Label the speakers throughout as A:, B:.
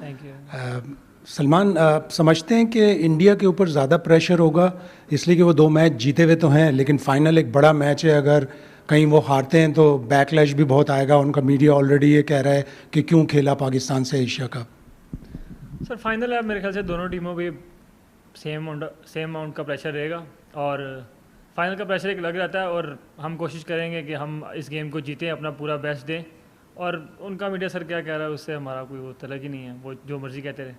A: Thank you.
B: Salman, समझते हैं कि इंडिया के ऊपर ज़्यादा प्रेशर होगा इसलिए कि वो 2 मैच जीते हुए तो हैं, लेकिन फाइनल एक बड़ा मैच है, अगर कहीं वो हारते हैं तो बैकलैश भी बहुत आएगा। उनका मीडिया ऑलरेडी ये कह रहा है कि क्यों खेला पाकिस्तान से एशिया कप।
A: सर फाइनल है, मेरे ख्याल से दोनों टीमों पे सेम अमाउंट का प्रेशर रहेगा और फाइनल का प्रेशर एक अलग रहता है और हम कोशिश करेंगे कि हम इस गेम को जीतें, अपना पूरा बेस्ट दें। और उनका मीडिया सर क्या कह रहा है उससे हमारा कोई वो तलक ही नहीं है, वो जो मर्जी कहते रहे।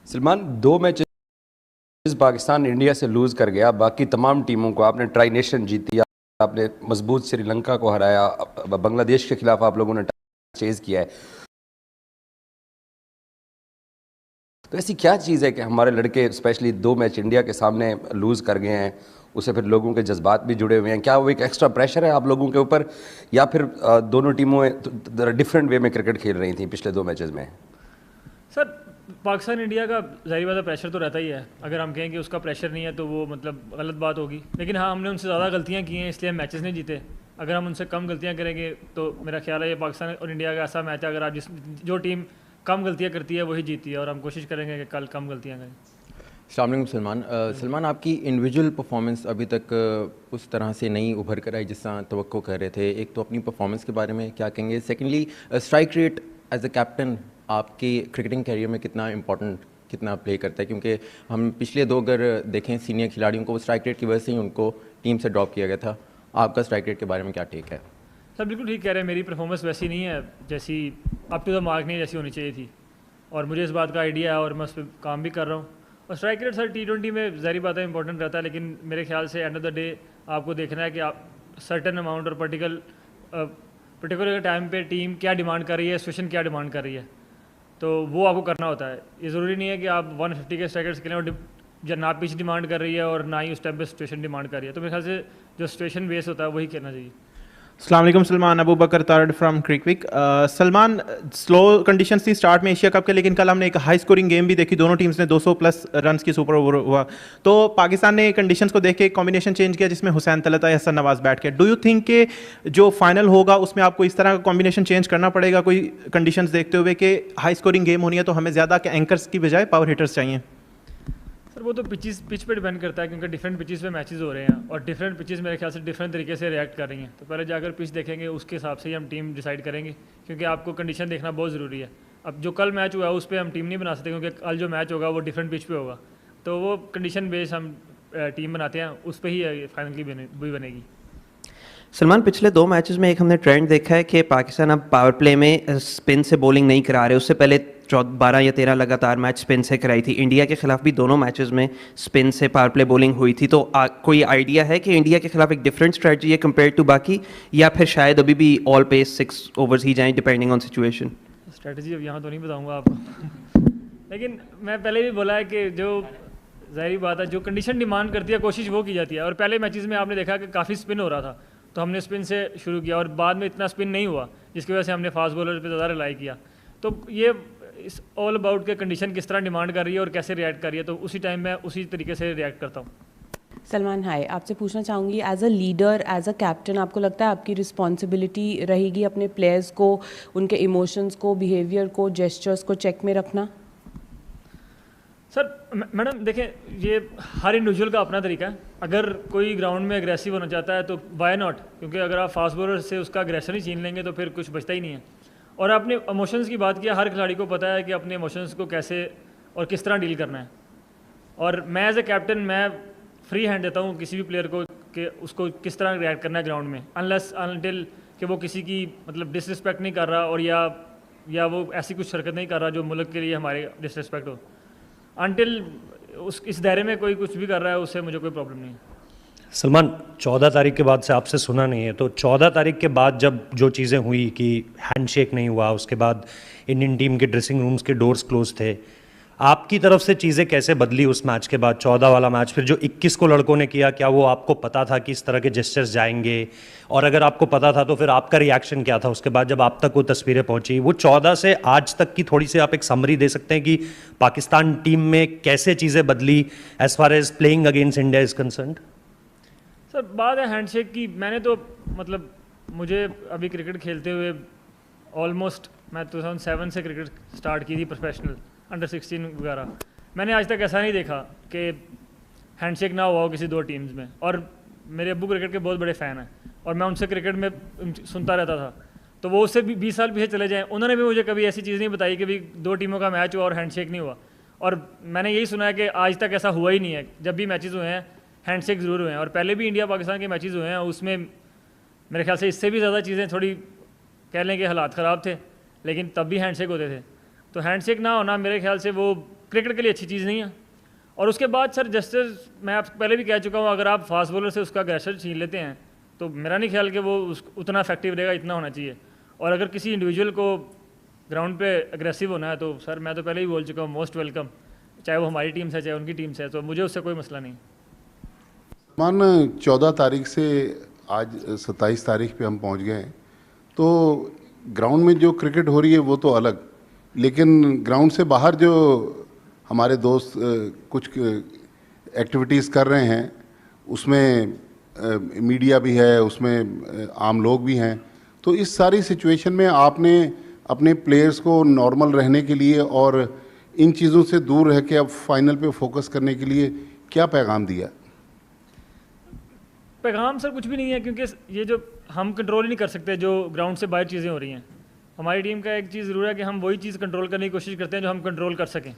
C: सलमान, 2 मैचेस पाकिस्तान इंडिया से लूज़ कर गया, बाकी तमाम टीमों को आपने ट्राई नेशन जीती, आपने मजबूत श्रीलंका को हराया, बांग्लादेश के खिलाफ आप लोगों ने चेज किया है। तो ऐसी क्या चीज़ है कि हमारे लड़के स्पेशली 2 मैच इंडिया के सामने लूज़ कर गए हैं, उससे फिर लोगों के जज्बात भी जुड़े हुए हैं? क्या वो एक एक्स्ट्रा प्रेशर है आप लोगों के ऊपर, या फिर दोनों टीमों डिफरेंट वे में क्रिकेट खेल रही थी पिछले 2 मैचेस में?
A: सर पाकिस्तान इंडिया का ज़ाहिर बात है प्रेशर तो रहता ही है, अगर हम कहें कि उसका प्रेशर नहीं है तो वो मतलब गलत बात होगी। लेकिन हाँ, हमने उनसे ज़्यादा गलतियाँ की हैं इसलिए हम मैचेस नहीं जीते। अगर हम उनसे कम गलतियाँ करेंगे तो मेरा ख्याल है ये पाकिस्तान और इंडिया का ऐसा मैच है, अगर आप जो टीम कम गलतियाँ करती है वही जीती है, और हम कोशिश करेंगे कि कल कम गलतियाँ करें।
D: अस्सलाम वालेकुम सलमान। सलमान, आपकी इंडिविजुअल परफॉर्मेंस अभी तक उस तरह से नहीं उभर कर आई जिस तरह तवक्को कर रहे थे। एक तो अपनी परफॉर्मेंस के बारे में क्या कहेंगे, secondly strike rate as a captain आपकी क्रिकेटिंग कैरियर में कितना प्ले करता है? क्योंकि हम पिछले 2 अगर देखें सीनियर खिलाड़ियों को, स्ट्राइक रेट की वजह से ही उनको टीम से ड्रॉप किया गया था। आपका स्ट्राइक रेट के बारे में क्या टेक है?
A: सर बिल्कुल ठीक कह रहे हैं, मेरी परफॉर्मेंस वैसी नहीं है जैसी अप टू द मार्क नहीं जैसी होनी चाहिए थी, और मुझे इस बात का आइडिया है और मैं उस पर काम भी कर रहा हूँ। और स्ट्राइक रेट सर T20 में ज़ाहिर बात है इंपॉर्टेंट रहता है, लेकिन मेरे ख्याल से एंड ऑफ द डे आपको देखना है कि आप सर्टन अमाउंट और पर्टिकुलर टाइम पे टीम क्या डिमांड कर रही है, सिचुएशन क्या डिमांड कर रही है, तो वो आपको करना होता है। ये ज़रूरी नहीं है कि आप 150 के स्ट्राइकर्स खेलें और ना पिच डिमांड कर रही है और ना ही उस टाइम पे सिचुएशन डिमांड कर रही है। तो मेरे ख्याल से जो सिचुएशन बेस होता है वही करना चाहिए।
E: अस्सलाम वालेकुम Salman, Abu Bakar Tarar from CricWick. Salman, slow conditions थी स्टार्ट में एशिया कप के, लेकिन कल हमने एक हाई स्कोरिंग गेम भी देखी, दोनों टीम्स ने 200 प्लस रन्स की सुपर ओवर हुआ। तो पाकिस्तान ने कंडीशंस को देख के कॉम्बिनेशन चेंज किया जिसमें हुसैन तलत या हसन नवाज बैठ के। डू यू थिंक के जो फाइनल होगा उसमें आपको इस तरह का कॉम्बिनेशन चेंज करना पड़ेगा कोई कंडीशंस देखते हुए कि हाई स्कोरिंग गेम होनी है तो हमें ज़्यादा एंकर्स की बजाय पावर हिटर्स चाहिए?
A: सर वो तो पिच पे डिपेंड करता है, क्योंकि डिफरेंट पिचेस पे मैचेस हो रहे हैं और डिफरेंट पिचेस मेरे ख्याल से डिफरेंट तरीके से रिएक्ट कर रही हैं। तो पहले जाकर पिच देखेंगे, उसके हिसाब से ही हम टीम डिसाइड करेंगे, क्योंकि आपको कंडीशन देखना बहुत ज़रूरी है। अब जो कल मैच हुआ है उस पर हम टीम नहीं बना सकते, क्योंकि कल जो मैच होगा वो डिफरेंट पिच पे होगा, तो वो कंडीशन बेस हम टीम बनाते हैं, उस पर ही फाइनल की भी बनेगी।
F: सलमान, पिछले 2 मैचेस में एक हमने ट्रेंड देखा है कि पाकिस्तान अब पावर प्ले में स्पिन से बॉलिंग नहीं करा रहे। उससे पहले 12 या 13 लगातार मैच स्पिन से कराई थी। इंडिया के खिलाफ भी दोनों मैचेस में स्पिन से पावर प्ले बॉलिंग हुई थी। तो कोई आइडिया है कि इंडिया के खिलाफ एक डिफरेंट स्ट्रेटजी है कंपेयर टू बाकी, या फिर शायद अभी भी ऑल पेस 6 ओवर्स ही जाएं डिपेंडिंग ऑन सिचुएशन?
A: स्ट्रेटजी अब यहाँ तो नहीं बताऊँगा आपको लेकिन मैं पहले भी बोला है कि जो ज़ाहिर बात है जो कंडीशन डिमांड करती है कोशिश वो की जाती है। और पहले मैचेस में आपने देखा कि काफ़ी स्पिन हो रहा था, तो हमने स्पिन से शुरू किया और बाद में इतना स्पिन नहीं हुआ, जिसकी वजह से हमने फास्ट बॉलर पे ज़्यादा रिलाई किया। तो ये इस ऑल अबाउट के कंडीशन किस तरह डिमांड कर रही है और कैसे रिएक्ट कर रही है, तो उसी टाइम मैं उसी तरीके से रिएक्ट करता हूँ।
G: सलमान, हाय, आपसे पूछना चाहूँगी as a leader, as a captain, आपको लगता है आपकी रिस्पॉन्सिबिलिटी रहेगी अपने प्लेयर्स को, उनके इमोशंस को, बिहेवियर को, जेस्चर्स को चेक में रखना?
A: सर मैडम देखें, ये हर इंडिविजुअल का अपना तरीका है। अगर कोई ग्राउंड में एग्रेसिव होना चाहता है तो वाई नॉट, क्योंकि अगर आप फास्ट बॉलर से उसका एग्रेशन ही छीन लेंगे तो फिर कुछ बचता ही नहीं है। और आपने इमोशंस की बात किया, हर खिलाड़ी को पता है कि अपने इमोशंस को कैसे और किस तरह डील करना है। और मैं एज ए कैप्टन मैं फ्री हैंड देता हूँ किसी भी प्लेयर को कि उसको किस तरह रिएक्ट करना है ग्राउंड में, अनलेस अनटिल कि वो किसी की मतलब डिसरिस्पेक्ट नहीं कर रहा और या वो ऐसी कुछ हरकत नहीं कर रहा जो मुल्क के लिए हमारे डिसरिस्पेक्ट हो। अनटिल इस दायरे में कोई कुछ भी कर रहा है उससे मुझे कोई प्रॉब्लम नहीं है।
H: सलमान, 14 तारीख के बाद से आपसे सुना नहीं है, तो 14 तारीख के बाद जब जो चीज़ें हुई कि हैंडशेक नहीं हुआ, उसके बाद इंडियन टीम के ड्रेसिंग रूम्स के डोर्स क्लोज थे, आपकी तरफ से चीज़ें कैसे बदली उस मैच के बाद? 14 वाला मैच फिर जो 21 को लड़कों ने किया, क्या वो आपको पता था कि इस तरह के जेस्चर्स जाएंगे? और अगर आपको पता था तो फिर आपका रिएक्शन क्या था उसके बाद जब आप तक वो तस्वीरें पहुंची? वो 14 से आज तक की थोड़ी सी आप एक समरी दे सकते हैं कि पाकिस्तान टीम में कैसे चीज़ें बदली as far as playing against India is concerned?
A: Sir बात है हैंडशेक की, मैंने तो मतलब मुझे अभी क्रिकेट खेलते हुए ऑलमोस्ट मैं 2007 से क्रिकेट स्टार्ट की थी प्रोफेशनल, अंडर 16 वगैरह। मैंने आज तक ऐसा नहीं देखा कि हैंडशेक ना हुआ हो किसी दो टीम्स में। और मेरे अब्बू क्रिकेट के बहुत बड़े फ़ैन हैं और मैं उनसे क्रिकेट में सुनता रहता था, तो वो उससे भी 20 साल पीछे चले जाएँ, उन्होंने भी मुझे कभी ऐसी चीज़ नहीं बताई कि भी दो टीमों का मैच हुआ और हैंडशेक नहीं हुआ। और मैंने यही सुना है कि आज तक ऐसा हुआ ही नहीं है। जब भी मैचेस हुए हैं हैंडशेक ज़रूर हुए हैं, और पहले भी इंडिया पाकिस्तान के मैचेस हुए हैं, उसमें मेरे ख्याल से इससे भी ज़्यादा चीज़ें थोड़ी कह लें कि हालात ख़राब थे, लेकिन तब भी हैंडशेक होते थे। तो हैंडशेक ना होना मेरे ख्याल से वो क्रिकेट के लिए अच्छी चीज़ नहीं है। और उसके बाद सर, जस्टिस मैं आपको पहले भी कह चुका हूँ, अगर आप फास्ट बॉलर से उसका अग्रेशन छीन लेते हैं तो मेरा नहीं ख्याल कि वो उतना इफेक्टिव रहेगा, इतना होना चाहिए। और अगर किसी इंडिविजुअल को ग्राउंड पे अग्रेसिव होना है तो सर मैं तो पहले ही बोल चुका हूँ, मोस्ट वेलकम, चाहे वो हमारी टीम से चाहे उनकी टीम से, तो मुझे उससे कोई मसला नहीं।
I: मान 14 तारीख से आज 27 तारीख पे हम पहुंच गए हैं, तो ग्राउंड में जो क्रिकेट हो रही है वो तो अलग, लेकिन ग्राउंड से बाहर जो हमारे दोस्त कुछ एक्टिविटीज़ कर रहे हैं, उसमें मीडिया भी है, उसमें आम लोग भी हैं। तो इस सारी सिचुएशन में आपने अपने प्लेयर्स को नॉर्मल रहने के लिए और इन चीज़ों से दूर रह के अब फाइनल पे फोकस करने के लिए क्या पैगाम दिया?
A: पैगाम सर कुछ भी नहीं है, क्योंकि ये जो हम कंट्रोल ही नहीं कर सकते जो ग्राउंड से बाहर चीज़ें हो रही हैं। हमारी टीम का एक चीज़ ज़रूर है कि हम वही चीज़ कंट्रोल करने की कोशिश करते हैं जो हम कंट्रोल कर सकें।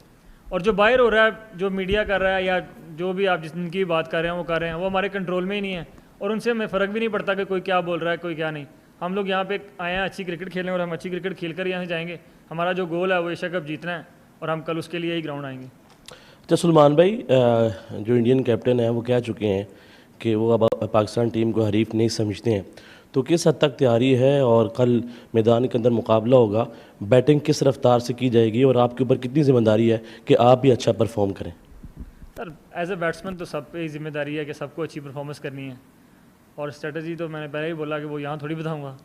A: और जो बाहर हो रहा है, जो मीडिया कर रहा है या जो भी आप जिनकी बात कर रहे हैं वो कर रहे हैं, वो हमारे कंट्रोल में ही नहीं है और उनसे हमें फ़र्क भी नहीं पड़ता कि कोई क्या बोल रहा है कोई क्या नहीं। हम लोग यहाँ पे आए हैं अच्छी क्रिकेट खेलने और हम अच्छी क्रिकेट खेल कर यहाँ से जाएंगे। हमारा जो गोल है वो एशिया कप जीतना है और हम कल उसके लिए ही ग्राउंड आएंगे।
J: अच्छा सलमान भाई, जो इंडियन कैप्टन है वो कह चुके हैं कि वो अब पाकिस्तान टीम को हरीफ नहीं समझते हैं, तो किस हद तक तैयारी है और कल मैदान के अंदर मुकाबला होगा, बैटिंग किस रफ्तार से की जाएगी और आपके ऊपर कितनी ज़िम्मेदारी है कि आप भी अच्छा परफॉर्म करें?
A: सर एज ए बैट्समैन तो सब पे ही जिम्मेदारी है कि सबको अच्छी परफॉर्मेंस करनी है, और स्ट्रेटजी तो मैंने पहले ही बोला कि वो यहाँ थोड़ी बताऊँगा।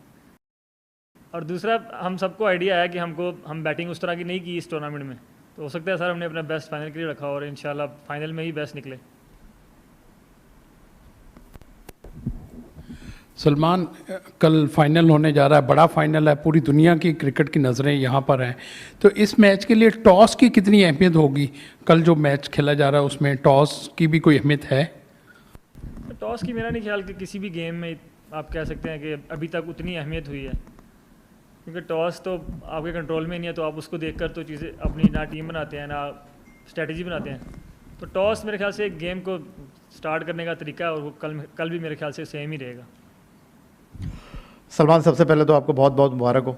A: और दूसरा, हम सबको आइडिया है कि हम बैटिंग उस तरह की नहीं की इस टूर्नामेंट में, तो हो सकता है सर हमने अपना बेस्ट फाइनल के लिए रखा और इंशाल्लाह फाइनल में ही बेस्ट निकले।
K: सलमान, कल फाइनल होने जा रहा है, बड़ा फाइनल है, पूरी दुनिया की क्रिकेट की नज़रें यहाँ पर हैं, तो इस मैच के लिए टॉस की कितनी अहमियत होगी? कल जो मैच खेला जा रहा है उसमें टॉस की भी कोई अहमियत है?
A: टॉस की मेरा नहीं ख्याल कि किसी भी गेम में आप कह सकते हैं कि अभी तक उतनी अहमियत हुई है, क्योंकि टॉस तो आपके कंट्रोल में नहीं है, तो आप उसको देखकर तो चीज़ें अपनी ना टीम बनाते हैं ना स्ट्रेटजी बनाते हैं। तो टॉस मेरे ख्याल से एक गेम को स्टार्ट करने का तरीका है और वो कल भी मेरे ख्याल से सेम ही रहेगा।
L: सलमान, सबसे पहले तो आपको बहुत बहुत मुबारक हो।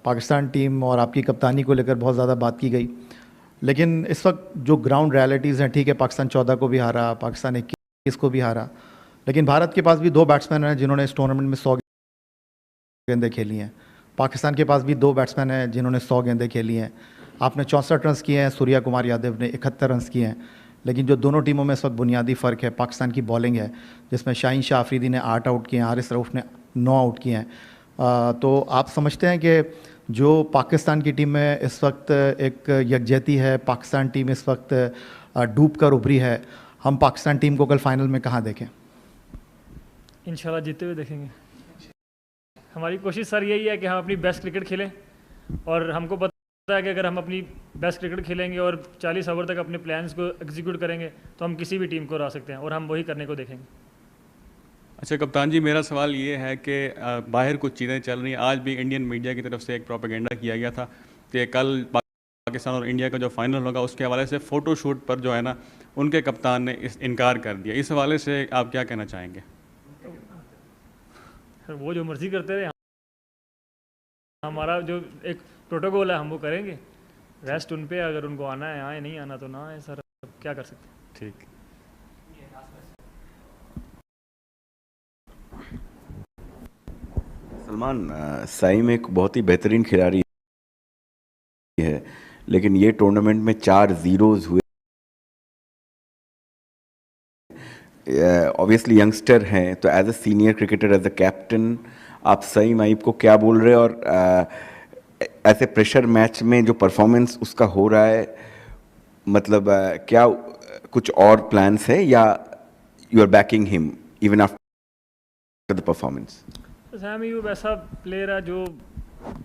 L: पाकिस्तान टीम और आपकी कप्तानी को लेकर बहुत ज़्यादा बात की गई, लेकिन इस वक्त जो ग्राउंड रियलिटीज़ हैं, ठीक है पाकिस्तान 14 को भी हारा, पाकिस्तान 21 को भी हारा, लेकिन भारत के पास भी 2 बैट्समैन हैं जिन्होंने इस टूर्नामेंट में 100 गेंदें खेली हैं। पाकिस्तान के पास भी 2 बैट्समैन हैं जिन्होंने 100 गेंदें खेली हैं। आपने 64 रन किए हैं, सूर्या कुमार यादव ने 71 रन किए हैं। लेकिन जो दोनों टीमों में इस वक्त बुनियादी फ़र्क है, पाकिस्तान की बॉलिंग है, जिसमें शाहीन शाह अफरीदी ने 8 आउट किए हैं, हारिस रऊफ़ ने 9 आउट किए हैं। तो आप समझते हैं कि जो पाकिस्तान की टीम में इस वक्त एक यकजहती है, पाकिस्तान टीम इस वक्त डूब कर उभरी है, हम पाकिस्तान टीम को कल फाइनल में कहाँ देखें?
A: इंशाल्लाह जीते हुए देखेंगे। हमारी कोशिश सर यही है कि हम अपनी बेस्ट क्रिकेट खेलें, और हमको पता है कि अगर हम अपनी बेस्ट क्रिकेट खेलेंगे और 40 ओवर तक अपने प्लान्स को एग्जीक्यूट करेंगे तो हम किसी भी टीम को हरा सकते हैं, और हम वही करने को देखेंगे।
M: अच्छा कप्तान जी, मेरा सवाल ये है कि बाहर कुछ चीज़ें चल रही हैं। आज भी इंडियन मीडिया की तरफ से एक प्रोपेगेंडा किया गया था कि कल पाकिस्तान और इंडिया का जो फाइनल होगा उसके हवाले से फ़ोटो शूट पर जो है ना, उनके कप्तान ने इनकार कर दिया। इस हवाले से आप क्या कहना चाहेंगे?
A: वो जो मर्जी करते रहे, हमारा जो एक प्रोटोकॉल है हम वो करेंगे, रेस्ट उन पे, अगर उनको आना है आए, नहीं आना तो ना आए सर, क्या कर सकते हैं।
M: ठीक।
N: सलमान, साइम एक बहुत ही बेहतरीन खिलाड़ी है, लेकिन ये टूर्नामेंट में 4 ज़ीरोज़ हुए। ऑब्वियसली यंगस्टर हैं, तो as a senior cricketer, as a captain, आप सईम आइब को क्या बोल रहे हैं? और ऐसे प्रेशर मैच में जो परफॉर्मेंस उसका हो रहा है, मतलब क्या कुछ और प्लान्स है या you are backing him even after the performance?
A: Saim Ayub ऐसा प्लेयर है जो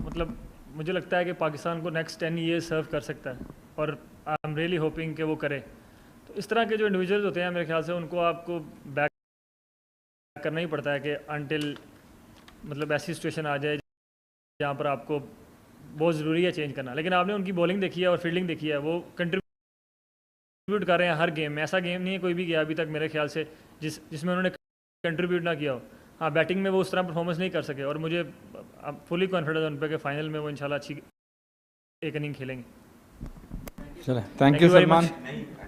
A: मतलब मुझे लगता है कि पाकिस्तान को नेक्स्ट 10 ईयर्स सर्व कर सकता है, और आई एम रियली होपिंग कि वो करे। तो इस तरह के जो इंडिविजुअल्स होते हैं मेरे ख्याल से उनको आपको बैक करना ही पड़ता है कि अनटिल मतलब ऐसी सिचुएशन आ जाए जहाँ पर आपको बहुत ज़रूरी है चेंज करना। लेकिन आपने उनकी बॉलिंग देखी है और फील्डिंग देखी है, वो कंट्रीब्यूट कर रहे हैं हर गेम में। ऐसा गेम नहीं है कोई भी गया अभी तक मेरे ख्याल से जिसमें उन्होंने कंट्रीब्यूट ना किया हो। हाँ, बैटिंग में वो उस तरह परफॉर्मेंस नहीं कर सके, और मुझे फुली कॉन्फिडेंस उन पर कि फाइनल में वो इंशाल्लाह अच्छी एक इनिंग खेलेंगे।
O: चले, thank you
A: very
O: Salman.
A: much.